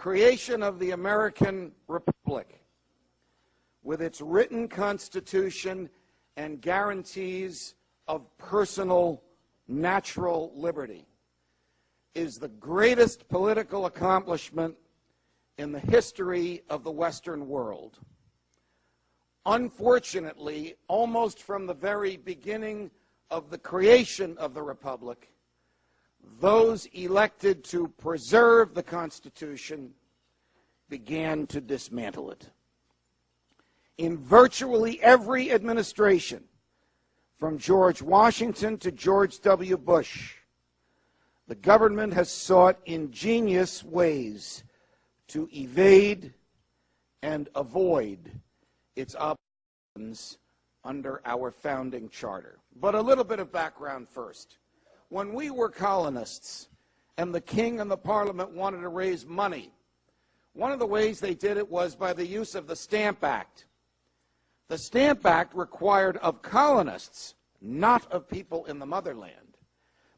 creation of the American Republic, with its written constitution and guarantees of personal natural liberty, is the greatest political accomplishment in the history of the Western world. Unfortunately, almost from the very beginning of the creation of the Republic, those elected to preserve the Constitution began to dismantle it. In virtually every administration, from George Washington to George W. Bush, the government has sought ingenious ways to evade and avoid its obligations under our founding charter. But a little bit of background first. When we were colonists and the king and the parliament wanted to raise money, one of the ways they did it was by the use of the Stamp Act. The Stamp Act required of colonists, not of people in the motherland,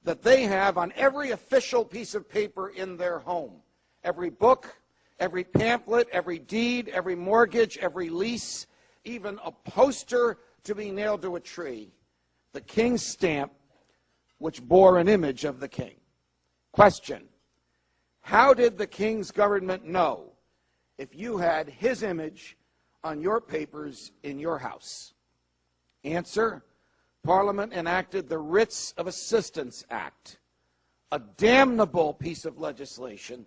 that they have on every official piece of paper in their home, every book, every pamphlet, every deed, every mortgage, every lease, even a poster to be nailed to a tree, the king's stamp, which bore an image of the king. Question: how did the king's government know if you had his image on your papers in your house? Answer: Parliament enacted the Writs of Assistance Act, a damnable piece of legislation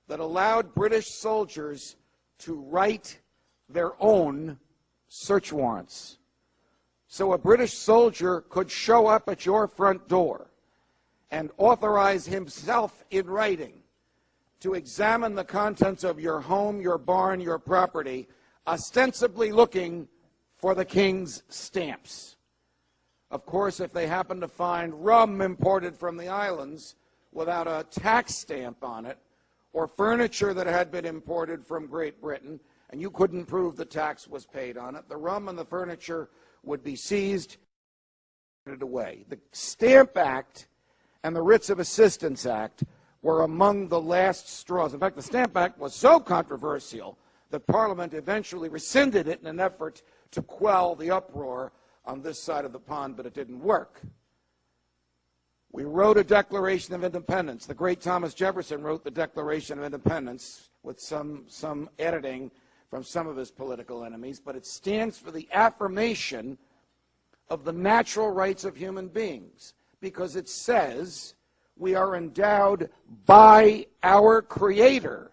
that allowed British soldiers to write their own search warrants. So a British soldier could show up at your front door and authorize himself in writing to examine the contents of your home, your barn, your property, ostensibly looking for the king's stamps. Of course, if they happened to find rum imported from the islands without a tax stamp on it, or furniture that had been imported from Great Britain, and you couldn't prove the tax was paid on it, the rum and the furniture would be seized and put away. The Stamp Act and the Writs of Assistance Act were among the last straws. In fact, the Stamp Act was so controversial that Parliament eventually rescinded it in an effort to quell the uproar on this side of the pond, but it didn't work. We wrote a Declaration of Independence. The great Thomas Jefferson wrote the Declaration of Independence with some editing from some of his political enemies, but it stands for the affirmation of the natural rights of human beings, because it says we are endowed by our Creator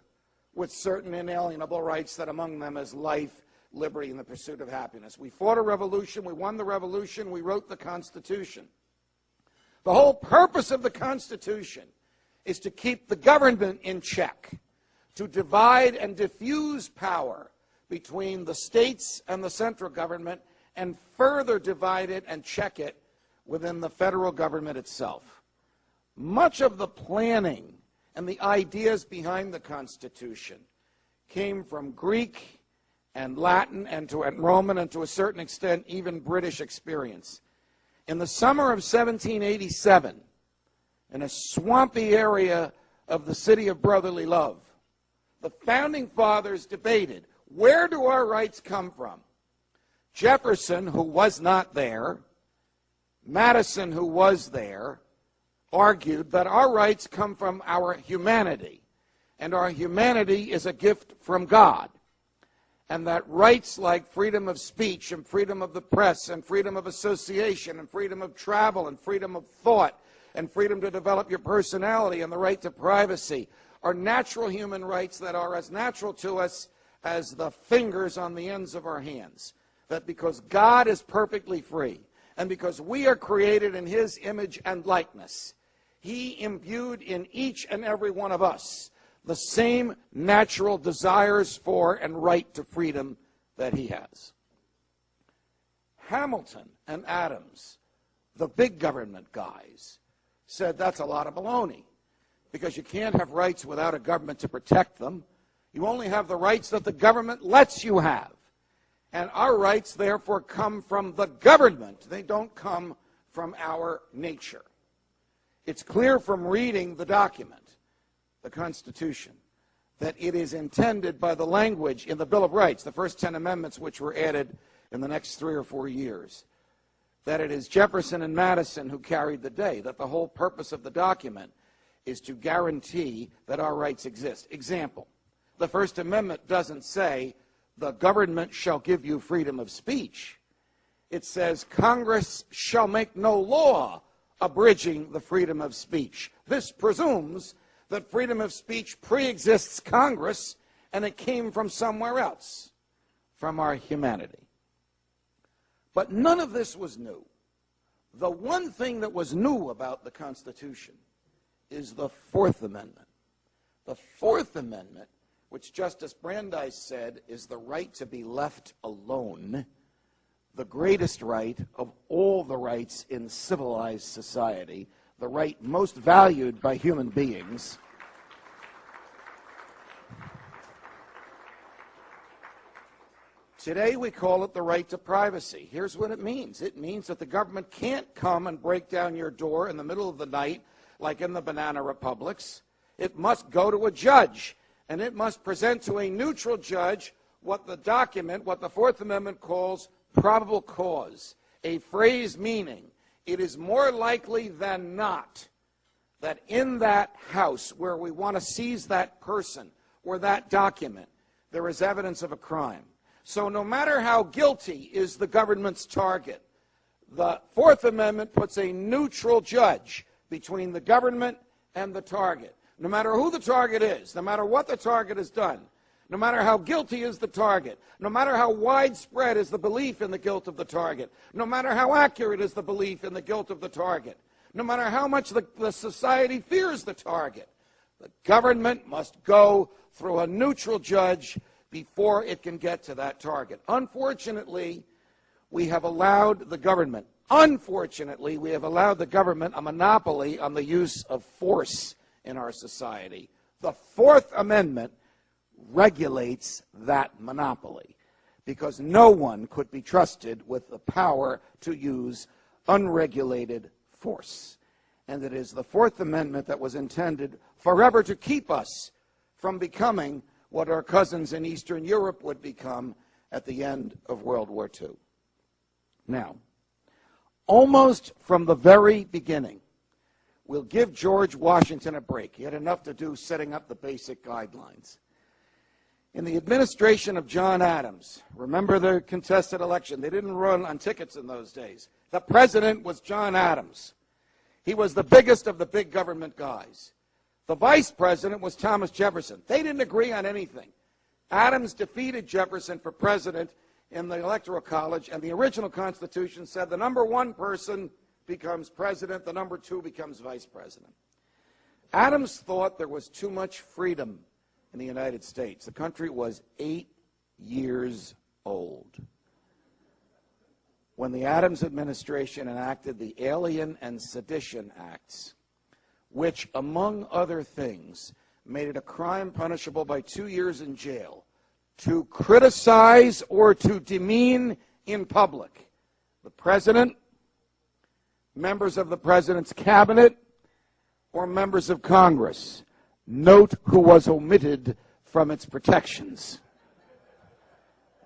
with certain inalienable rights, that among them is life, liberty, and the pursuit of happiness. We fought a revolution, we won the revolution, we wrote the Constitution. The whole purpose of the Constitution is to keep the government in check, to divide and diffuse power between the states and the central government, and further divide it and check it within the federal government itself. Much of the planning and the ideas behind the Constitution came from Greek and Latin and Roman, and to a certain extent even British experience. In the summer of 1787, in a swampy area of the city of brotherly love, the Founding Fathers debated, where do our rights come from? Jefferson, who was not there, Madison, who was there, argued that our rights come from our humanity, and our humanity is a gift from God, and that rights like freedom of speech and freedom of the press and freedom of association and freedom of travel and freedom of thought and freedom to develop your personality and the right to privacy are natural human rights that are as natural to us as the fingers on the ends of our hands. That because God is perfectly free, and because we are created in His image and likeness, He imbued in each and every one of us the same natural desires for and right to freedom that He has. Hamilton and Adams, the big government guys, said that's a lot of baloney, because you can't have rights without a government to protect them. You only have the rights that the government lets you have. And our rights, therefore, come from the government. They don't come from our nature. It's clear from reading the document, the Constitution, that it is intended by the language in the Bill of Rights, the first 10 amendments which were added in the next 3 or 4 years, that it is Jefferson and Madison who carried the day, that the whole purpose of the document is to guarantee that our rights exist. Example, the First Amendment doesn't say the government shall give you freedom of speech. It says Congress shall make no law abridging the freedom of speech. This presumes that freedom of speech pre-exists Congress and it came from somewhere else, from our humanity. But none of this was new. The one thing that was new about the Constitution is the Fourth Amendment. The Fourth Amendment, which Justice Brandeis said is the right to be left alone, the greatest right of all the rights in civilized society, the right most valued by human beings. Today we call it the right to privacy. Here's what it means. It means that the government can't come and break down your door in the middle of the night like in the banana republics. It must go to a judge, and it must present to a neutral judge what the document, what the Fourth Amendment calls probable cause, a phrase meaning it is more likely than not that in that house where we want to seize that person or that document, there is evidence of a crime. So no matter how guilty is the government's target, the Fourth Amendment puts a neutral judge between the government and the target. No matter who the target is, no matter what the target has done, no matter how guilty is the target, no matter how widespread is the belief in the guilt of the target, no matter how accurate is the belief in the guilt of the target, no matter how much the society fears the target, the government must go through a neutral judge before it can get to that target. Unfortunately, we have allowed the government a monopoly on the use of force in our society. The Fourth Amendment regulates that monopoly because no one could be trusted with the power to use unregulated force. And it is the Fourth Amendment that was intended forever to keep us from becoming what our cousins in Eastern Europe would become at the end of World War II. Now, almost from the very beginning, we'll give George Washington a break. He had enough to do setting up the basic guidelines. In the administration of John Adams, remember the contested election? They didn't run on tickets in those days. The president was John Adams. He was the biggest of the big government guys. The vice president was Thomas Jefferson. They didn't agree on anything. Adams defeated Jefferson for president in the Electoral College, and the original Constitution said the number one person becomes president, the number two becomes vice president. Adams thought there was too much freedom in the United States. The country was 8 years old when the Adams administration enacted the Alien and Sedition Acts, which, among other things, made it a crime punishable by 2 years in jail to criticize or to demean in public the president, members of the president's cabinet, or members of Congress. Note who was omitted from its protections.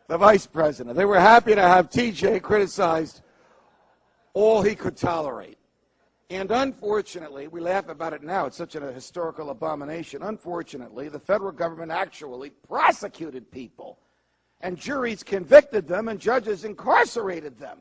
The vice president. They were happy to have TJ criticized all he could tolerate. And unfortunately, we laugh about it now, it's such a historical abomination. Unfortunately, the federal government actually prosecuted people, and juries convicted them, and judges incarcerated them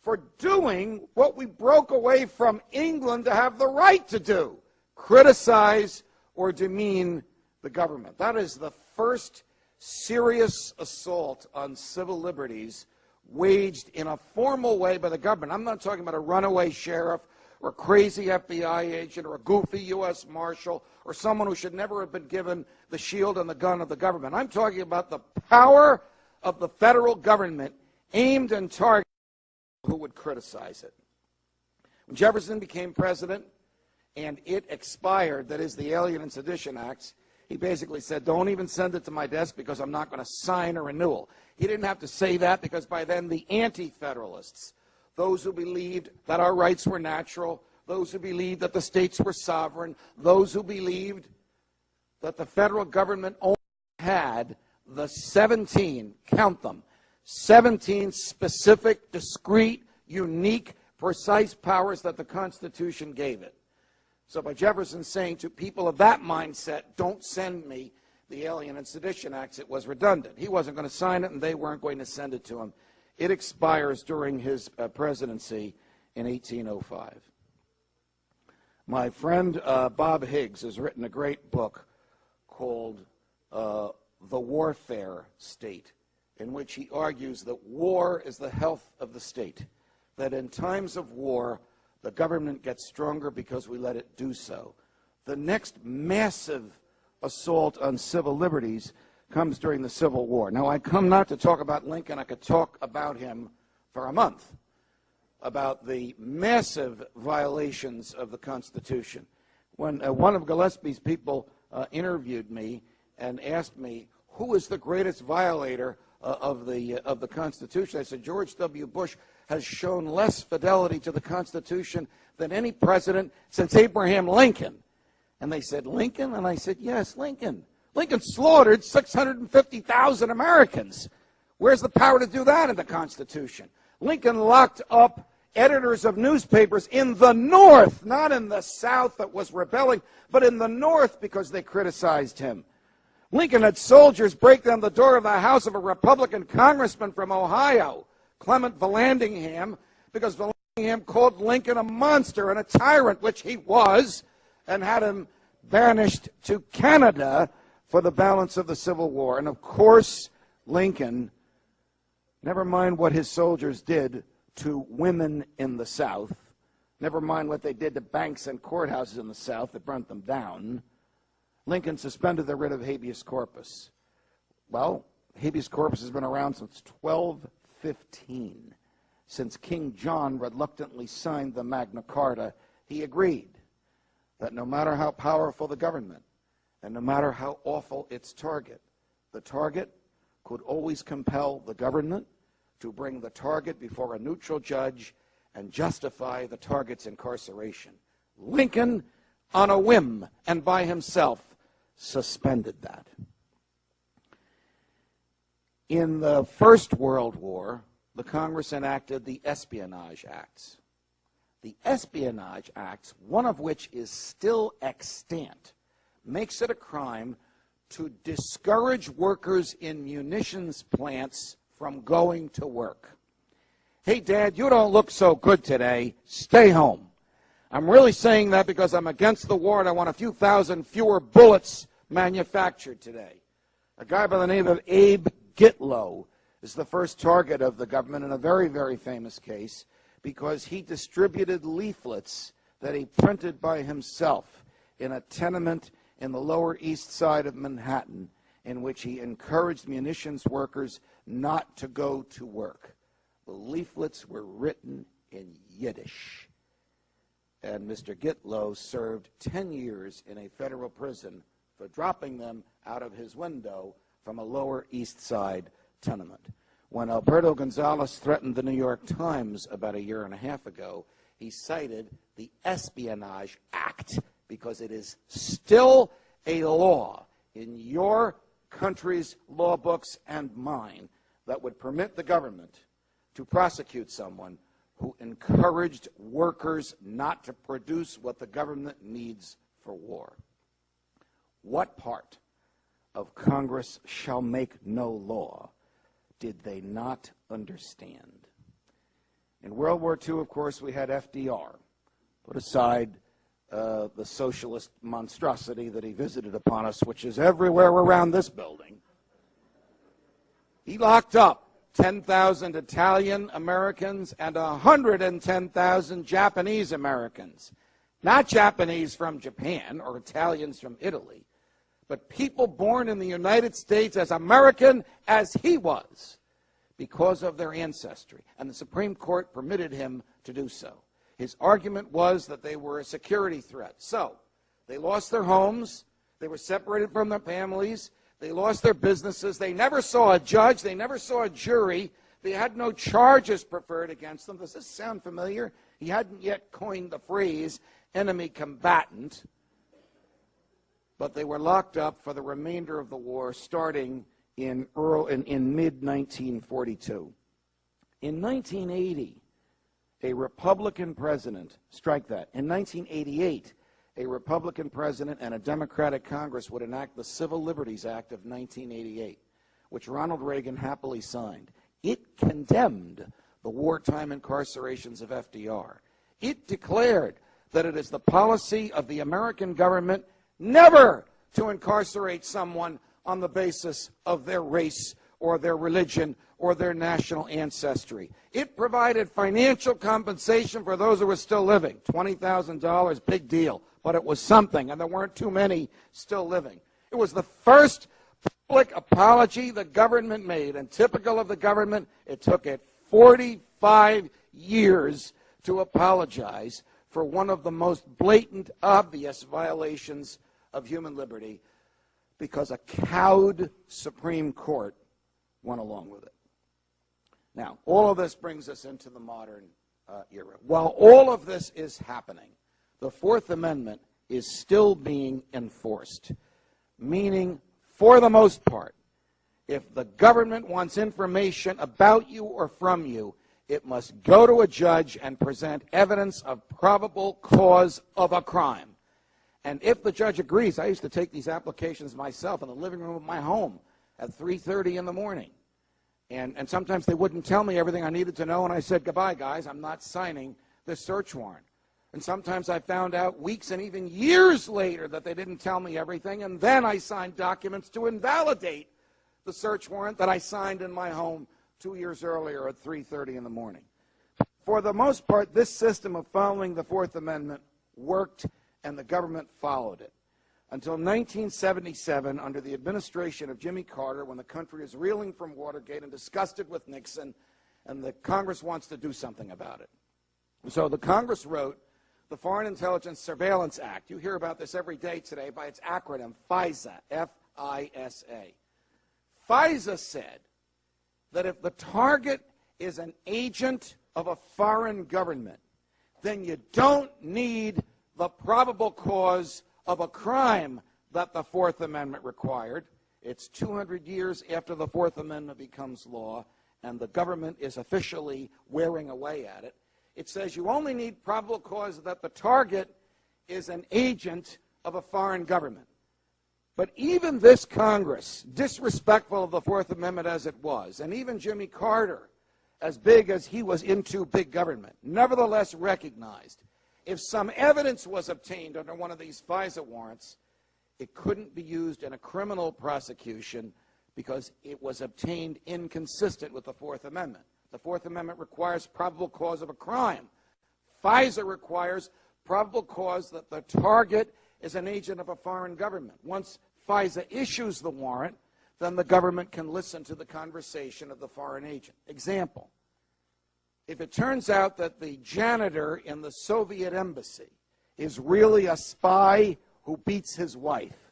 for doing what we broke away from England to have the right to do: criticize or demean the government. That is the first serious assault on civil liberties waged in a formal way by the government. I'm not talking about a runaway sheriff or a crazy FBI agent or a goofy U.S. Marshal or someone who should never have been given the shield and the gun of the government. I'm talking about the power of the federal government aimed and targeted who would criticize it. When Jefferson became president and it expired, that is the Alien and Sedition Acts, he basically said, don't even send it to my desk because I'm not going to sign a renewal. He didn't have to say that because by then the anti-federalists, those who believed that our rights were natural, those who believed that the states were sovereign, those who believed that the federal government only had the 17, count them, 17 specific, discrete, unique, precise powers that the Constitution gave it. So by Jefferson saying to people of that mindset, don't send me the Alien and Sedition Acts, it was redundant. He wasn't going to sign it, and they weren't going to send it to him. It expires during his presidency in 1805. My friend Bob Higgs has written a great book called The Warfare State, in which he argues that war is the health of the state, that in times of war, the government gets stronger because we let it do so. The next massive assault on civil liberties comes during the Civil War. Now, I come not to talk about Lincoln. I could talk about him for a month, about the massive violations of the Constitution. When one of Gillespie's people interviewed me and asked me, who is the greatest violator of the Constitution, I said, George W. Bush has shown less fidelity to the Constitution than any president since Abraham Lincoln. And they said, Lincoln? And I said, yes, Lincoln. Lincoln slaughtered 650,000 Americans. Where's the power to do that in the Constitution? Lincoln locked up editors of newspapers in the North, not in the South that was rebelling, but in the North because they criticized him. Lincoln had soldiers break down the door of the house of a Republican congressman from Ohio, Clement Vallandigham, because Vallandigham called Lincoln a monster and a tyrant, which he was, and had him banished to Canada for the balance of the Civil War. And of course, Lincoln, never mind what his soldiers did to women in the South, never mind what they did to banks and courthouses in the South that burnt them down, Lincoln suspended the writ of habeas corpus. Well, habeas corpus has been around since 1215. Since King John reluctantly signed the Magna Carta, he agreed that no matter how powerful the government and no matter how awful its target, the target could always compel the government to bring the target before a neutral judge and justify the target's incarceration. Lincoln, on a whim and by himself, suspended that. In the First World War, the Congress enacted the Espionage Acts. The Espionage Acts, one of which is still extant, makes it a crime to discourage workers in munitions plants from going to work. Hey, Dad, you don't look so good today. Stay home. I'm really saying that because I'm against the war and I want a few thousand fewer bullets manufactured today. A guy by the name of Abe Gitlow is the first target of the government in a very, very famous case because he distributed leaflets that he printed by himself in a tenement in the Lower East Side of Manhattan in which he encouraged munitions workers not to go to work. The leaflets were written in Yiddish. And Mr. Gitlow served 10 years in a federal prison for dropping them out of his window from a Lower East Side tenement. When Alberto Gonzales threatened the New York Times about a year and a half ago, he cited the Espionage Act because it is still a law in your country's law books and mine that would permit the government to prosecute someone who encouraged workers not to produce what the government needs for war. What part of Congress shall make no law did they not understand? In World War II, of course, we had FDR. Put aside the socialist monstrosity that he visited upon us, which is everywhere around this building. He locked up 10,000 Italian Americans and 110,000 Japanese Americans. Not Japanese from Japan or Italians from Italy, but people born in the United States as American as he was because of their ancestry. And the Supreme Court permitted him to do so. His argument was that they were a security threat. So they lost their homes. They were separated from their families. They lost their businesses. They never saw a judge. They never saw a jury. They had no charges preferred against them. Does this sound familiar? He hadn't yet coined the phrase enemy combatant. but they were locked up for the remainder of the war, starting in mid-1942. In 1980, a Republican president, strike that, in 1988, a Republican president and a Democratic Congress would enact the Civil Liberties Act of 1988, which Ronald Reagan happily signed. It condemned the wartime incarcerations of FDR. It declared that it is the policy of the American government never to incarcerate someone on the basis of their race or their religion or their national ancestry. It provided financial compensation for those who were still living. $20,000, big deal, but it was something, and there weren't too many still living. It was the first public apology the government made, and typical of the government, it took it 45 years to apologize for one of the most blatant, obvious violations of human liberty, because a cowed Supreme Court went along with it. Now, all of this brings us into the modern era. While all of this is happening, the Fourth Amendment is still being enforced, meaning, for the most part, if the government wants information about you or from you, it must go to a judge and present evidence of probable cause of a crime. And if the judge agrees, I used to take these applications myself in the living room of my home at 3:30 in the morning. And sometimes they wouldn't tell me everything I needed to know, and I said, goodbye, guys, I'm not signing this search warrant. And sometimes I found out weeks and even years later that they didn't tell me everything, and then I signed documents to invalidate the search warrant that I signed in my home 2 years earlier at 3:30 in the morning. For the most part, this system of following the Fourth Amendment worked, and the government followed it, until 1977, under the administration of Jimmy Carter, when the country is reeling from Watergate and disgusted with Nixon, and the Congress wants to do something about it. So the Congress wrote the Foreign Intelligence Surveillance Act. You hear about this every day today by its acronym, FISA, F-I-S-A. FISA said that if the target is an agent of a foreign government, then you don't need the probable cause of a crime that the Fourth Amendment required. It's 200 years after the Fourth Amendment becomes law, and the government is officially wearing away at it. It says you only need probable cause that the target is an agent of a foreign government. But even this Congress, disrespectful of the Fourth Amendment as it was, and even Jimmy Carter, as big as he was into big government, nevertheless recognized if some evidence was obtained under one of these FISA warrants, it couldn't be used in a criminal prosecution because it was obtained inconsistent with the Fourth Amendment. The Fourth Amendment requires probable cause of a crime. FISA requires probable cause that the target is an agent of a foreign government. Once FISA issues the warrant, then the government can listen to the conversation of the foreign agent. Example. If it turns out that the janitor in the Soviet embassy is really a spy who beats his wife,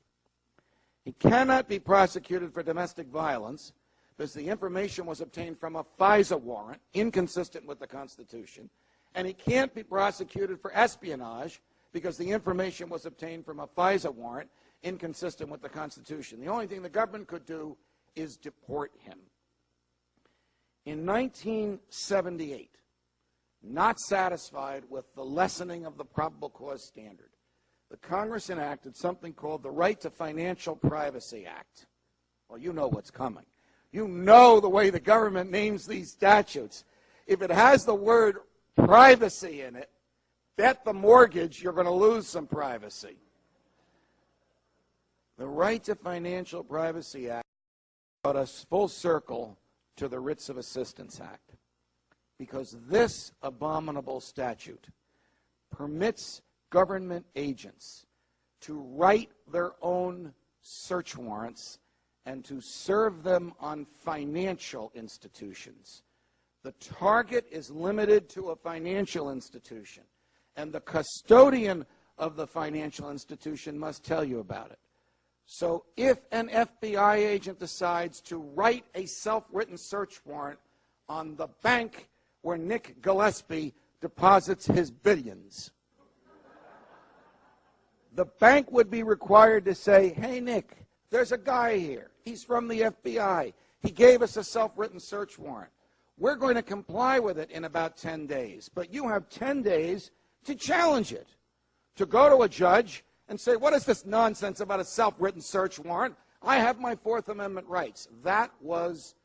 he cannot be prosecuted for domestic violence because the information was obtained from a FISA warrant, inconsistent with the Constitution, and he can't be prosecuted for espionage because the information was obtained from a FISA warrant, inconsistent with the Constitution. The only thing the government could do is deport him. In 1978, not satisfied with the lessening of the probable cause standard, the Congress enacted something called the Right to Financial Privacy Act. Well, you know what's coming. You know the way the government names these statutes. If it has the word privacy in it, bet the mortgage you're going to lose some privacy. The Right to Financial Privacy Act brought us full circle to the Writs of Assistance Act, because this abominable statute permits government agents to write their own search warrants and to serve them on financial institutions. The target is limited to a financial institution, and the custodian of the financial institution must tell you about it. So if an FBI agent decides to write a self-written search warrant on the bank where Nick Gillespie deposits his billions, the bank would be required to say, hey, Nick, there's a guy here. He's from the FBI. He gave us a self-written search warrant. We're going to comply with it in about 10 days. But you have 10 days to challenge it, to go to a judge and say, what is this nonsense about a self-written search warrant? I have my Fourth Amendment rights. That was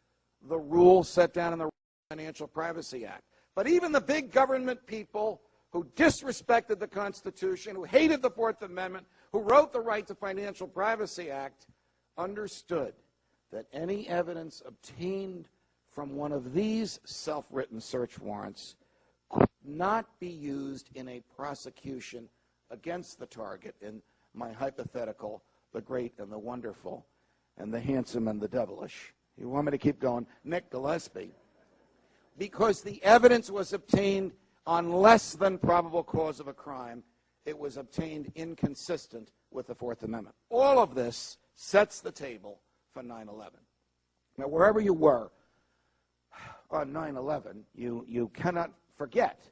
the rule set down in the Financial Privacy Act. But even the big government people who disrespected the Constitution, who hated the Fourth Amendment, who wrote the Right to Financial Privacy Act, understood that any evidence obtained from one of these self-written search warrants could not be used in a prosecution against the target in my hypothetical, the great and the wonderful and the handsome and the devilish. You want me to keep going? Nick Gillespie. Because the evidence was obtained on less than probable cause of a crime, it was obtained inconsistent with the Fourth Amendment. All of this sets the table for 9/11. Now, wherever you were on 9/11, you cannot forget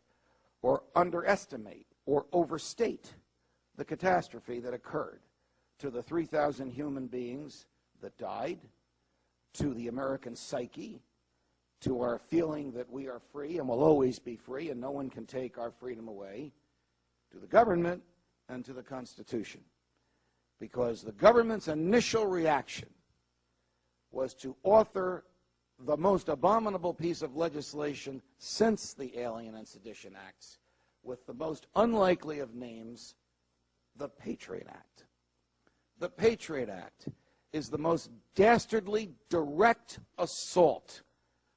or underestimate or overstate the catastrophe that occurred to the 3,000 human beings that died, to the American psyche, to our feeling that we are free and will always be free and no one can take our freedom away, to the government and to the Constitution. Because the government's initial reaction was to author the most abominable piece of legislation since the Alien and Sedition Acts, with the most unlikely of names, the Patriot Act. The Patriot Act is the most dastardly direct assault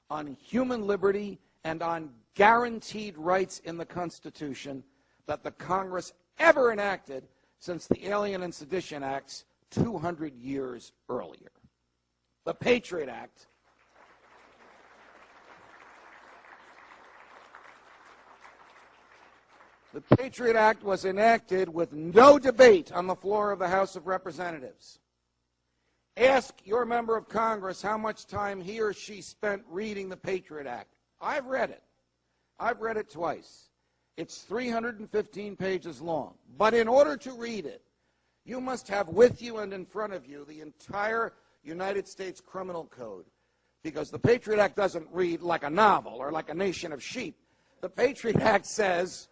on human liberty and on guaranteed rights in the Constitution that the Congress ever enacted since the Alien and Sedition Acts 200 years earlier. The Patriot Act was enacted with no debate on the floor of the House of Representatives. Ask your member of Congress how much time he or she spent reading the Patriot Act. I've read it. I've read it twice. It's 315 pages long. But in order to read it, you must have with you and in front of you the entire United States Criminal Code, because the Patriot Act doesn't read like a novel or like a nation of sheep. The Patriot Act says,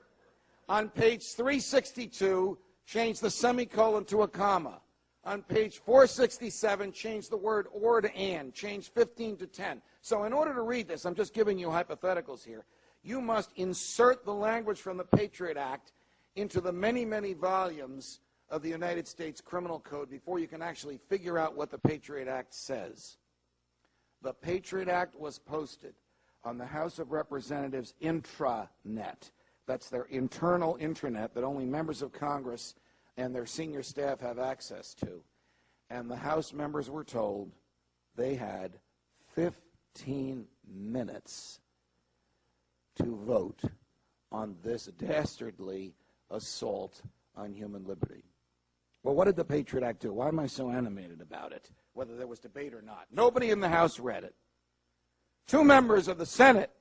on page 362, change the semicolon to a comma. On page 467, change the word or to and. Change 15 to 10. So in order to read this, I'm just giving you hypotheticals here, you must insert the language from the Patriot Act into the many, many volumes of the United States Criminal Code before you can actually figure out what the Patriot Act says. The Patriot Act was posted on the House of Representatives intranet. That's their internal intranet that only members of Congress and their senior staff have access to. And the House members were told they had 15 minutes to vote on this dastardly assault on human liberty. Well, what did the Patriot Act do? Why am I so animated about it, whether there was debate or not? Nobody in the House read it. 2 members of the Senate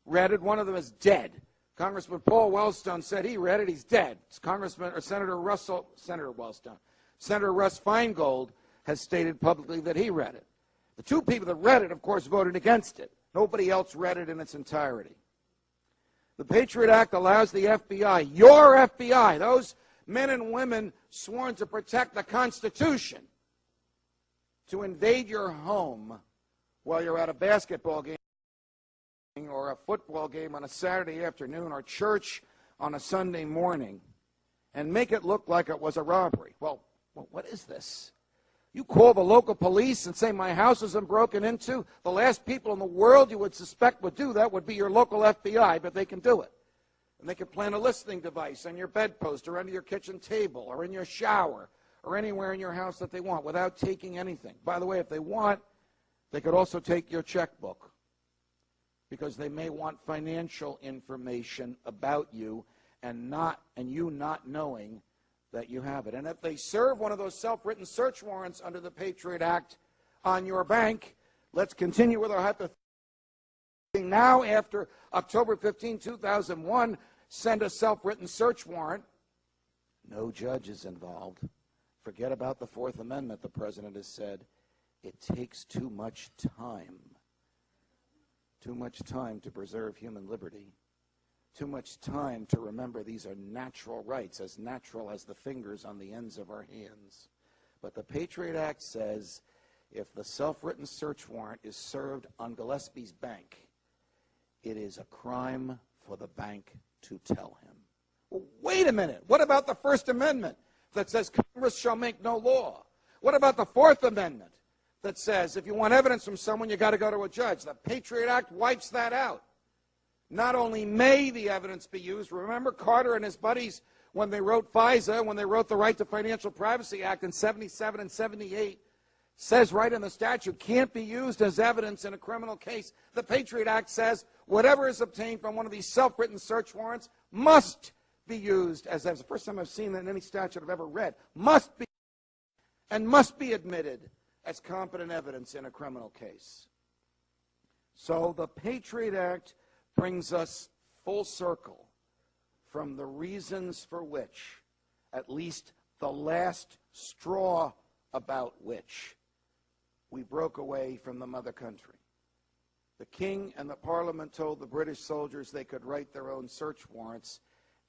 read it. One of them is dead. Congressman Paul Wellstone said he read it. He's dead. It's Congressman or Senator Wellstone. Senator Russ Feingold has stated publicly that he read it. The 2 people that read it, of course, voted against it. Nobody else read it in its entirety. The Patriot Act allows the FBI, your FBI, those men and women sworn to protect the Constitution, to invade your home while you're at a basketball game or a football game on a Saturday afternoon or church on a Sunday morning and make it look like it was a robbery. Well, what is this? You call the local police and say my house isn't broken into? The last people in the world you would suspect would do that would be your local FBI, but they can do it. And they can plant a listening device on your bedpost or under your kitchen table or in your shower or anywhere in your house that they want without taking anything. By the way, if they want, they could also take your checkbook, because they may want financial information about you and you not knowing that you have it. And if they serve one of those self-written search warrants under the Patriot Act on your bank, let's continue with our hypothetical. Now, after October 15, 2001, send a self-written search warrant. No judges involved. Forget about the Fourth Amendment, the president has said. It takes too much time. Too much time to preserve human liberty. Too much time to remember these are natural rights, as natural as the fingers on the ends of our hands. But the Patriot Act says if the self-written search warrant is served on Gillespie's bank, it is a crime for the bank to tell him. Well, wait a minute. What about the First Amendment that says Congress shall make no law? What about the Fourth Amendment that says if you want evidence from someone, you got to go to a judge? The Patriot Act wipes that out. Not only may the evidence be used, remember Carter and his buddies when they wrote FISA, when they wrote the Right to Financial Privacy Act in 77 and 78, says right in the statute, can't be used as evidence in a criminal case. The Patriot Act says whatever is obtained from one of these self-written search warrants must be used as evidence. The first time I've seen that in any statute I've ever read. Must be, and must be admitted as competent evidence in a criminal case. So the Patriot Act brings us full circle from the reasons for which, at least the last straw about which, we broke away from the mother country. The king and the parliament told the British soldiers they could write their own search warrants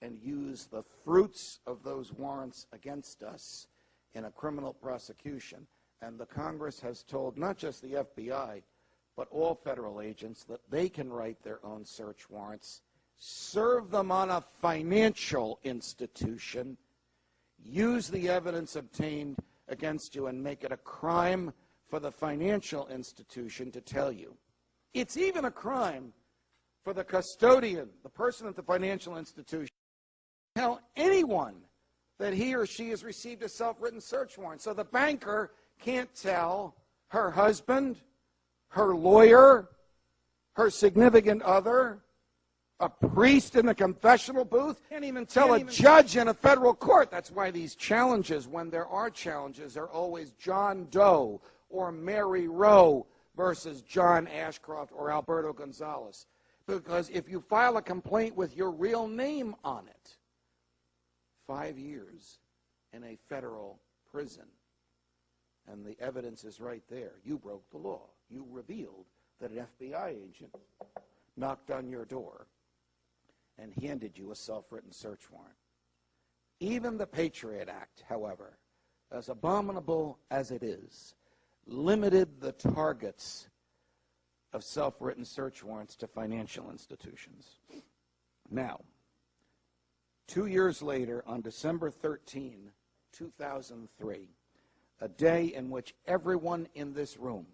and use the fruits of those warrants against us in a criminal prosecution. And the Congress has told not just the FBI, but all federal agents that they can write their own search warrants, serve them on a financial institution, use the evidence obtained against you, and make it a crime for the financial institution to tell you. It's even a crime for the custodian, the person at the financial institution, to tell anyone that he or she has received a self-written search warrant. So the banker can't tell her husband, her lawyer, her significant other, a priest in the confessional booth, can't even tell a judge in a federal court. That's why these challenges, when there are challenges, are always John Doe or Mary Roe versus John Ashcroft or Alberto Gonzalez. Because if you file a complaint with your real name on it, 5 years in a federal prison. And the evidence is right there. You broke the law. You revealed that an FBI agent knocked on your door and handed you a self-written search warrant. Even the Patriot Act, however, as abominable as it is, limited the targets of self-written search warrants to financial institutions. Now, 2 years later, on December 13, 2003, a day in which everyone in this room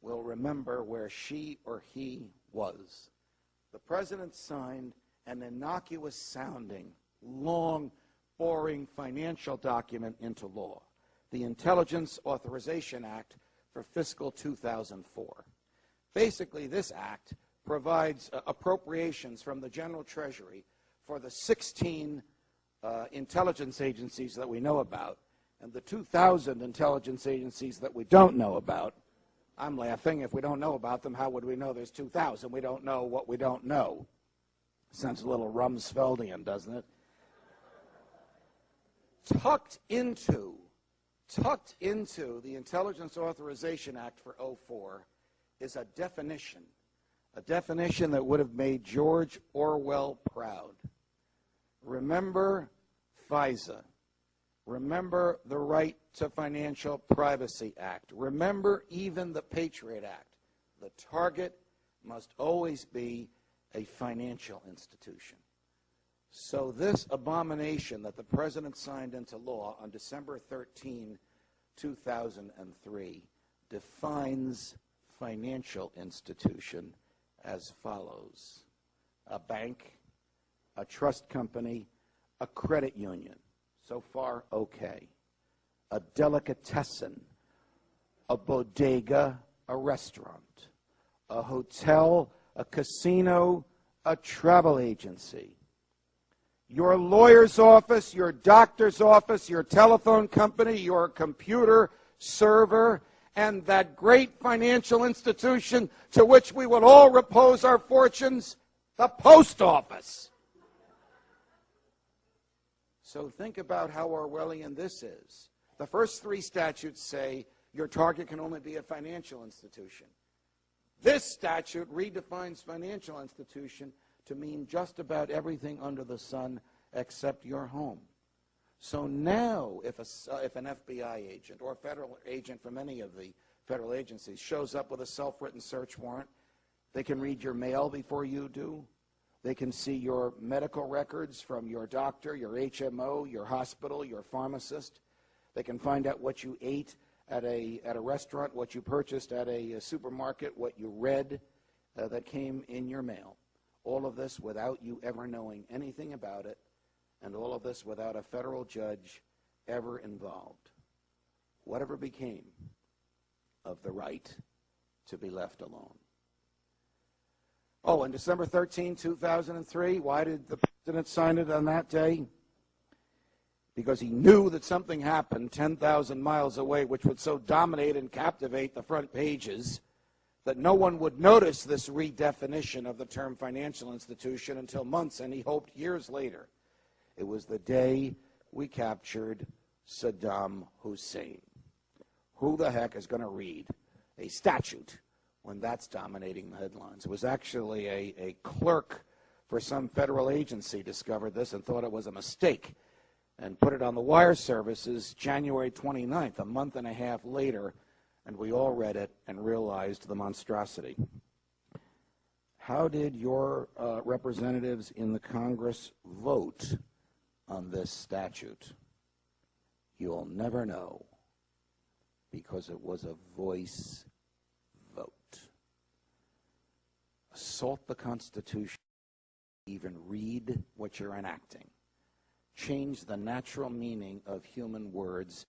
will remember where she or he was, the president signed an innocuous-sounding, long, boring financial document into law, the Intelligence Authorization Act for fiscal 2004. Basically, this act provides appropriations from the General Treasury for the 16 intelligence agencies that we know about, and the 2,000 intelligence agencies that we don't know about. I'm laughing. If we don't know about them, how would we know there's 2,000? We don't know what we don't know. Sounds a little Rumsfeldian, doesn't it? Tucked into the Intelligence Authorization Act for 2004 is a definition that would have made George Orwell proud. Remember FISA. Remember the Right to Financial Privacy Act. Remember even the Patriot Act. The target must always be a financial institution. So this abomination that the president signed into law on December 13, 2003, defines financial institution as follows: a bank, a trust company, a credit union. So far, okay. A delicatessen, a bodega, a restaurant, a hotel, a casino, a travel agency. Your lawyer's office, your doctor's office, your telephone company, your computer server, and that great financial institution to which we will all repose our fortunes, the post office. So think about how Orwellian this is. The first three statutes say your target can only be a financial institution. This statute redefines financial institution to mean just about everything under the sun except your home. So now if an FBI agent or a federal agent from any of the federal agencies shows up with a self-written search warrant, they can read your mail before you do. They can see your medical records from your doctor, your HMO, your hospital, your pharmacist. They can find out what you ate at a restaurant, what you purchased at a supermarket, what you read that came in your mail. All of this without you ever knowing anything about it, and all of this without a federal judge ever involved. Whatever became of the right to be left alone? Oh, on December 13, 2003, why did the president sign it on that day? Because he knew that something happened 10,000 miles away which would so dominate and captivate the front pages that no one would notice this redefinition of the term financial institution until months, and he hoped years later. It was the day we captured Saddam Hussein. Who the heck is going to read a statute when that's dominating the headlines? It was actually a clerk for some federal agency discovered this and thought it was a mistake and put it on the wire services January 29th, a month and a half later, and we all read it and realized the monstrosity. How did your representatives in the Congress vote on this statute? You'll never know, because it was a voice vote. Assault the Constitution, even read what you're enacting. Change the natural meaning of human words.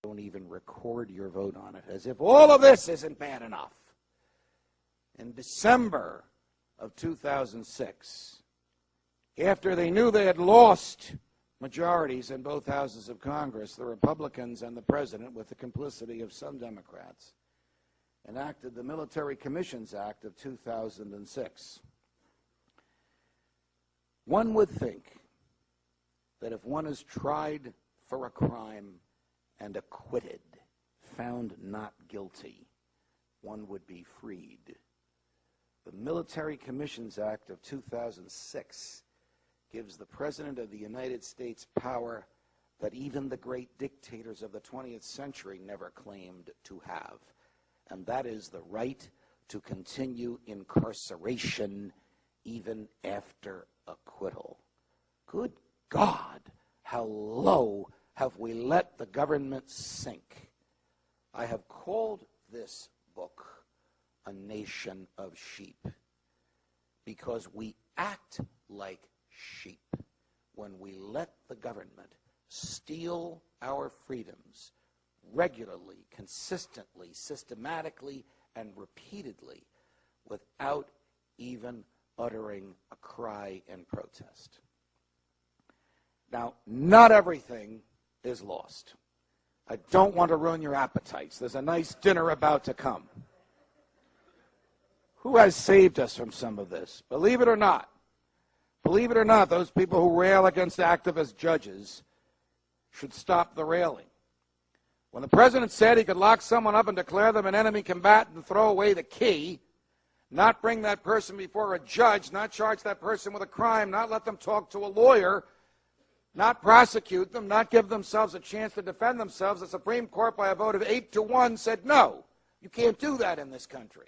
Don't even record your vote on it, as if all of this isn't bad enough. In December of 2006, after they knew they had lost majorities in both houses of Congress, the Republicans and the president, with the complicity of some Democrats, enacted the Military Commissions Act of 2006. One would think that if one is tried for a crime and acquitted, found not guilty, one would be freed. The Military Commissions Act of 2006 gives the President of the United States power that even the great dictators of the 20th century never claimed to have, and that is the right to continue incarceration even after acquittal. Good God, how low have we let the government sink? I have called this book A Nation of Sheep because we act like sheep when we let the government steal our freedoms regularly, consistently, systematically, and repeatedly without even uttering a cry in protest. Now, not everything is lost. I don't want to ruin your appetites. There's a nice dinner about to come. Who has saved us from some of this? Believe it or not, those people who rail against activist judges should stop the railing. When the president said he could lock someone up and declare them an enemy combatant and throw away the key, not bring that person before a judge, not charge that person with a crime, not let them talk to a lawyer, not prosecute them, not give themselves a chance to defend themselves, the Supreme Court, by a vote of 8-1, said, no, you can't do that in this country.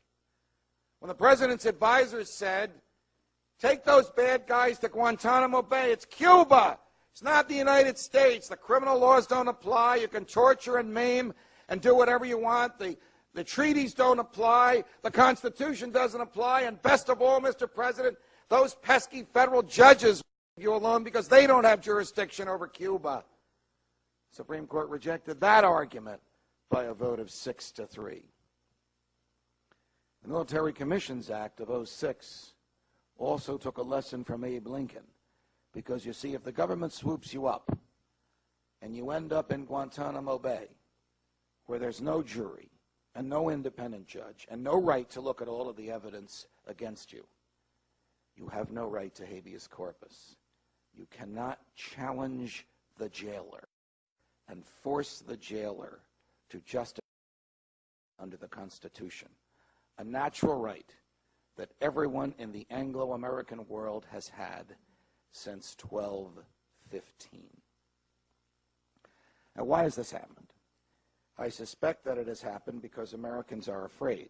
When the president's advisors said, take those bad guys to Guantanamo Bay, it's Cuba, it's not the United States, the criminal laws don't apply, you can torture and maim and do whatever you want, the treaties don't apply, the Constitution doesn't apply, and best of all, Mr. President, those pesky federal judges leave you alone because they don't have jurisdiction over Cuba. The Supreme Court rejected that argument by a vote of 6-3. The Military Commissions Act of 2006 also took a lesson from Abe Lincoln, because you see, if the government swoops you up and you end up in Guantanamo Bay, where there's no jury and no independent judge and no right to look at all of the evidence against you, you have no right to habeas corpus. You cannot challenge the jailer and force the jailer to justify under the Constitution, a natural right that everyone in the Anglo-American world has had since 1215. Now, why has this happened? I suspect that it has happened because Americans are afraid.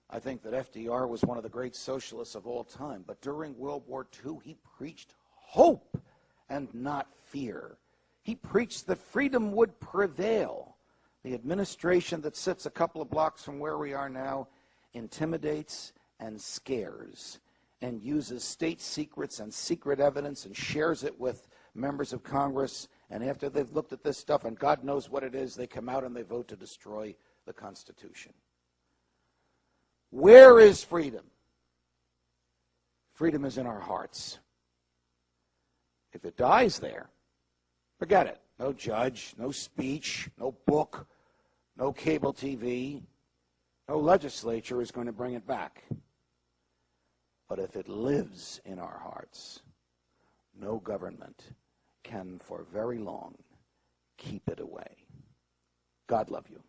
I think that FDR was one of the great socialists of all time, but during World War II, he preached hope and not fear. He preached that freedom would prevail. The administration that sits a couple of blocks from where we are now intimidates and scares and uses state secrets and secret evidence and shares it with members of Congress. And after they've looked at this stuff, and God knows what it is, they come out and they vote to destroy the Constitution. Where is freedom? Freedom is in our hearts. If it dies there, forget it. No judge, no speech, no book, no cable TV, no legislature is going to bring it back. But if it lives in our hearts, no government can for very long keep it away. God love you.